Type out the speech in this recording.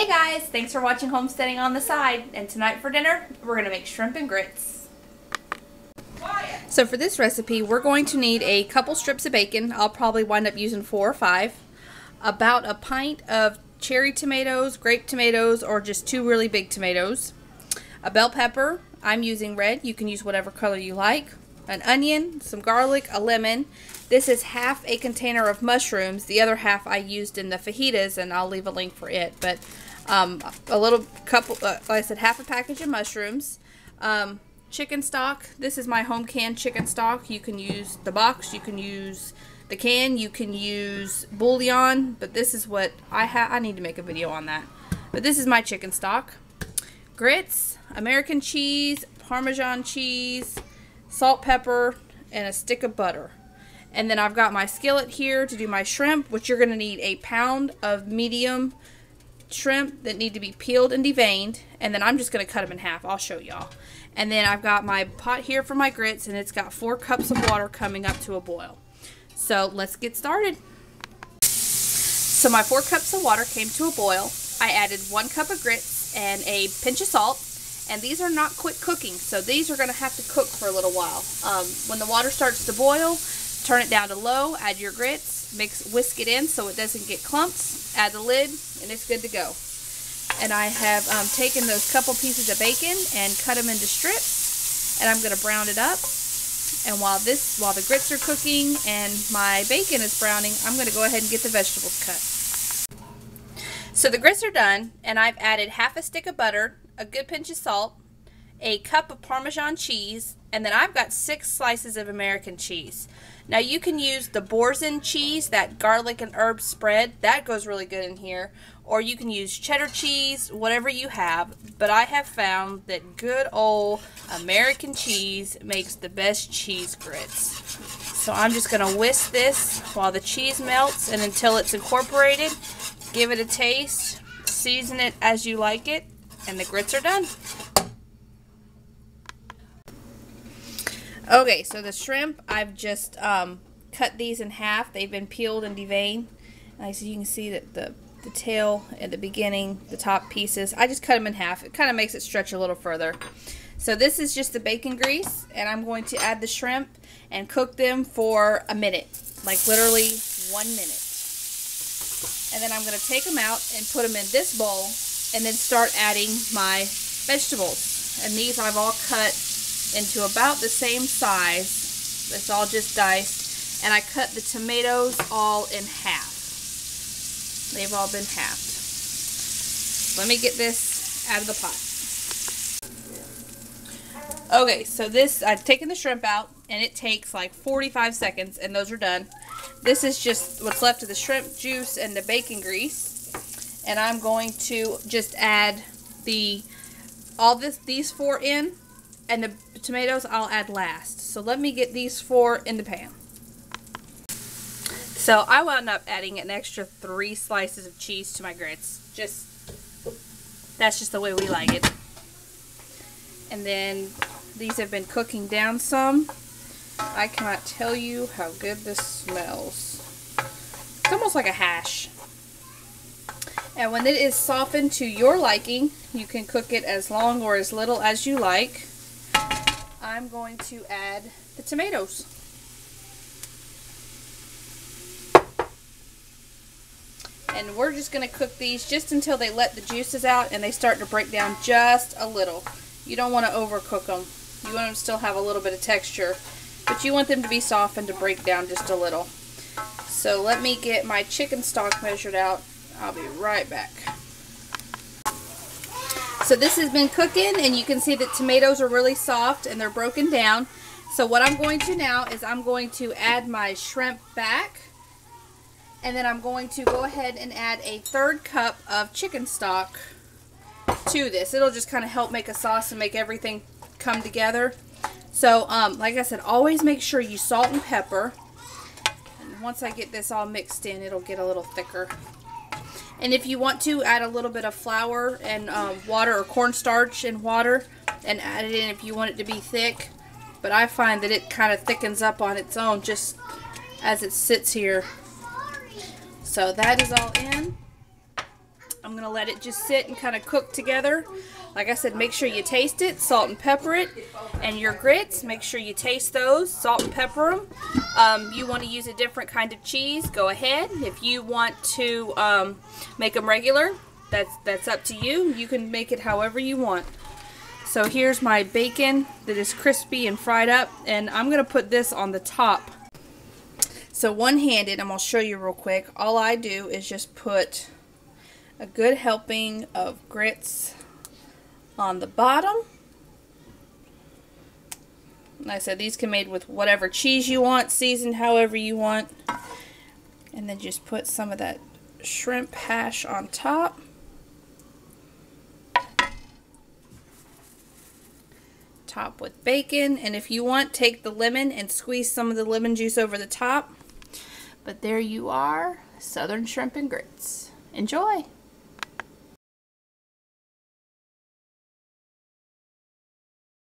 Hey guys, thanks for watching Homesteading on the Side, and tonight for dinner we're going to make shrimp and grits. So for this recipe we're going to need a couple strips of bacon. I'll probably wind up using 4 or 5. About a pint of cherry tomatoes, grape tomatoes, or just 2 really big tomatoes. A bell pepper, I'm using red, you can use whatever color you like. An onion, some garlic, a lemon. This is half a container of mushrooms. The other half I used in the fajitas, and I'll leave a link for it. But a little couple, like I said, half a package of mushrooms. Chicken stock. This is my home canned chicken stock. You can use the box, you can use the can, you can use bouillon, but this is what I have. I need to make a video on that. But this is my chicken stock. Grits, American cheese, Parmesan cheese, salt, pepper, and a stick of butter. And then I've got my skillet here to do my shrimp, which you're going to need a pound of medium shrimp that need to be peeled and deveined. And then I'm just going to cut them in half. I'll show y'all. And then I've got my pot here for my grits, and it's got 4 cups of water coming up to a boil. So let's get started. So my 4 cups of water came to a boil. I added 1 cup of grits and a pinch of salt. And these are not quick cooking, so these are going to have to cook for a little while. When the water starts to boil, turn it down to low, add your grits, whisk it in so it doesn't get clumps, add the lid, and it's good to go. And I have taken those couple pieces of bacon and cut them into strips, and I'm going to brown it up. And while the grits are cooking and my bacon is browning, I'm going to go ahead and get the vegetables cut. So the grits are done, and I've added half a stick of butter, a good pinch of salt, a cup of Parmesan cheese, and then I've got 6 slices of American cheese. Now you can use the Boursin cheese, that garlic and herb spread, that goes really good in here, or you can use cheddar cheese, whatever you have, but I have found that good old American cheese makes the best cheese grits. So I'm just going to whisk this while the cheese melts and until it's incorporated. Give it a taste, season it as you like it, and the grits are done. Okay, so the shrimp, I've just cut these in half. They've been peeled and deveined. So you can see that the tail at the beginning, the top pieces, I just cut them in half. It kind of makes it stretch a little further. So this is just the bacon grease, and I'm going to add the shrimp and cook them for a minute, like literally 1 minute. And then I'm going to take them out and put them in this bowl and then start adding my vegetables. And these I've all cut into about the same size. It's all just diced. And I cut the tomatoes all in half. They've all been halved. Let me get this out of the pot. Okay, so this, I've taken the shrimp out, and it takes like 45 seconds, and those are done. This is just what's left of the shrimp juice and the bacon grease. And I'm going to just add these 4 in, and the tomatoes I'll add last. So let me get these 4 in the pan. So I wound up adding an extra 3 slices of cheese to my grits. That's just the way we like it. And then these have been cooking down some. I cannot tell you how good this smells. It's almost like a hash. And when it is softened to your liking, you can cook it as long or as little as you like. I'm going to add the tomatoes. And we're just going to cook these just until they let the juices out and they start to break down just a little. You don't want to overcook them. You want them to still have a little bit of texture, but you want them to be soft and to break down just a little. So let me get my chicken stock measured out. I'll be right back. So this has been cooking, and you can see that tomatoes are really soft and they're broken down. So what I'm going to now is I'm going to add my shrimp back, and then I'm going to go ahead and add a 1/3 cup of chicken stock to this. It'll just kind of help make a sauce and make everything come together. So like I said, always make sure you salt and pepper. And once I get this all mixed in, it'll get a little thicker. And if you want to, add a little bit of flour and water, or cornstarch and water, and add it in if you want it to be thick. But I find that it kind of thickens up on its own just as it sits here. So that is all in. I'm going to let it just sit and kind of cook together. Like I said, make sure you taste it, salt and pepper it. And your grits, make sure you taste those, salt and pepper them. You want to use a different kind of cheese, go ahead. If you want to make them regular, that's up to you. You can make it however you want. So here's my bacon that is crispy and fried up, and I'm going to put this on the top. So one-handed, I'm going to show you real quick. All I do is just put a good helping of grits on the bottom. Like I said, these can be made with whatever cheese you want, seasoned however you want. And then just put some of that shrimp hash on top. Top with bacon, and if you want, take the lemon and squeeze some of the lemon juice over the top. But there you are, Southern shrimp and grits. Enjoy!